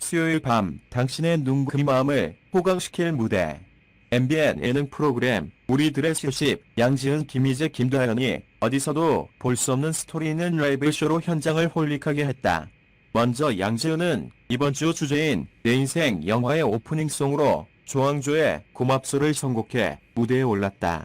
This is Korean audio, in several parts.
수요일 밤 당신의 눈부신 마음을 호강시킬 무대. MBN 예능 프로그램 우리들의 시십 양지은 김희재 김다현이 어디서도 볼 수 없는 스토리 있는 라이브쇼로 현장을 홀릭하게 했다. 먼저 양지은은 이번 주 주제인 내 인생 영화의 오프닝송으로 조항조의 고맙소를 선곡해 무대에 올랐다.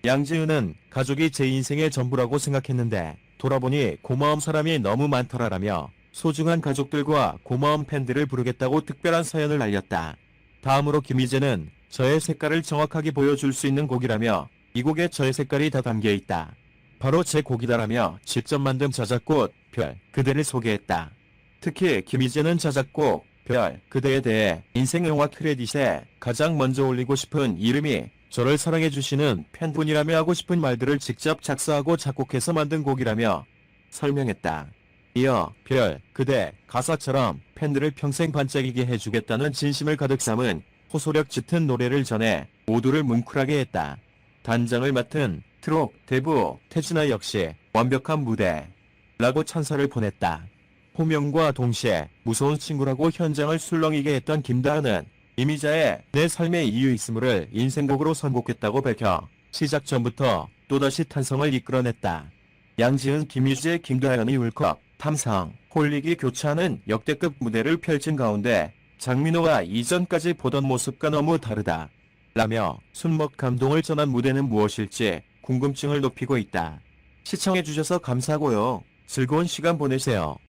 양지은은 가족이 제 인생의 전부라고 생각했는데 돌아보니 고마운 사람이 너무 많더라라며 소중한 가족들과 고마운 팬들을 부르겠다고 특별한 사연을 알렸다. 다음으로 김희재는 저의 색깔을 정확하게 보여줄 수 있는 곡이라며 이 곡에 저의 색깔이 다 담겨있다. 바로 제 곡이다라며 직접 만든 자작곡 별 그대를 소개했다. 특히 김희재는 자작곡 별 그대에 대해 인생 영화 크레딧에 가장 먼저 올리고 싶은 이름이 저를 사랑해주시는 팬분이라며 하고 싶은 말들을 직접 작사하고 작곡해서 만든 곡이라며 설명했다. 이어 별 그대 가사처럼 팬들을 평생 반짝이게 해주겠다는 진심을 가득 담은 호소력 짙은 노래를 전해 모두를 뭉클하게 했다. 단장을 맡은 트롯 대부 태진아 역시 완벽한 무대라고 찬사를 보냈다. 호명과 동시에 무서운 친구라고 현장을 술렁이게 했던 김다은은 이미자의 내 삶의 이유 있음을 인생곡으로 선곡했다고 밝혀 시작 전부터 또다시 탄성을 이끌어냈다. 양지은 김희재 김다현이 울컥 탐상 홀릭이 교차하는 역대급 무대를 펼친 가운데 장민호가 이전까지 보던 모습과 너무 다르다 라며 숨먹 감동을 전한 무대는 무엇일지 궁금증을 높이고 있다. 시청해주셔서 감사하고요. 즐거운 시간 보내세요.